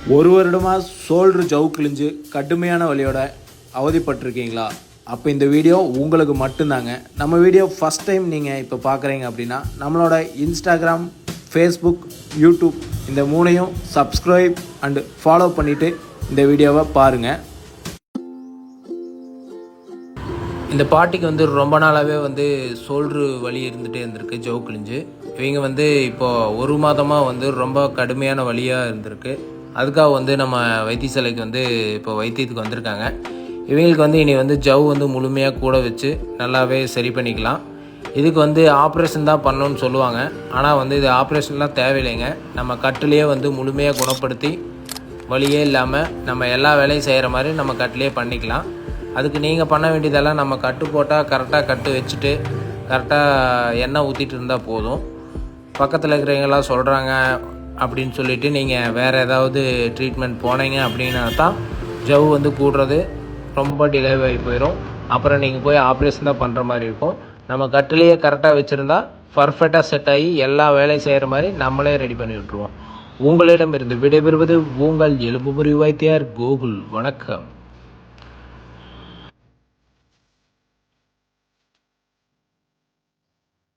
ஒரு வருடமாக ஷோல்டர் ஜவு கிழிஞ்சு கடுமையான வலியோட அவதிப்பட்டிருக்கீங்களா? அப்போ இந்த வீடியோ உங்களுக்கு மட்டும்தாங்க. நம்ம வீடியோ ஃபஸ்ட் டைம் நீங்கள் இப்போ பார்க்குறீங்க அப்படின்னா நம்மளோட இன்ஸ்டாகிராம், ஃபேஸ்புக், யூடியூப் இந்த மூணையும் சப்ஸ்கிரைப் அண்டு ஃபாலோ பண்ணிவிட்டு இந்த வீடியோவை பாருங்கள். இந்த பாட்டிக்கு ரொம்ப நாளாகவே ஷோல்ட்ரு வலி இருந்துகிட்டே இருந்திருக்கு, ஜவு கிழிஞ்சு. இவங்க இப்போது ஒரு மாதமாக ரொம்ப கடுமையான வலியாக இருந்திருக்கு. அதுக்காக நம்ம வைத்தியசாலைக்கு இப்போ வைத்தியத்துக்கு வந்திருக்காங்க. இவங்களுக்கு இனி ஜவு முழுமையாக கூட வச்சு நல்லாவே சரி பண்ணிக்கலாம். இதுக்கு ஆப்ரேஷன் தான் பண்ணணும்னு சொல்லுவாங்க. ஆனால் இது ஆப்ரேஷன்லாம் தேவையில்லைங்க. நம்ம கட்டிலேயே முழுமையாக குணப்படுத்தி வலியே இல்லாமல் நம்ம எல்லா வேலையும் செய்கிற மாதிரி நம்ம கட்டிலேயே பண்ணிக்கலாம். அதுக்கு நீங்கள் பண்ண வேண்டியதெல்லாம் நம்ம கட்டு போட்டால் கரெக்டாக கட்டு வச்சுட்டு கரெக்டாக எண்ணெய் ஊற்றிட்டு இருந்தால் போதும். பக்கத்தில் இருக்கிறவங்களாம் சொல்கிறாங்க அப்படின்னு சொல்லிவிட்டு நீங்கள் வேறு ஏதாவது ட்ரீட்மெண்ட் போனீங்க அப்படின்னா தான் ஜவு கூடுறது ரொம்ப டிலே ஆகி போயிடும். அப்புறம் நீங்கள் போய் ஆப்ரேஷன் தான் பண்ணுற மாதிரி இருக்கும். நம்ம கட்டிலேயே கரெக்டாக வச்சுருந்தா பர்ஃபெக்டாக செட் ஆகி எல்லா வேலையும் செய்கிற மாதிரி நம்மளே ரெடி பண்ணி விட்ருவோம். உங்களிடம் இருந்து விடைபெறுவது உங்கள் எலும்பு முறிவு வைத்தியர் கோகுல். வணக்கம்.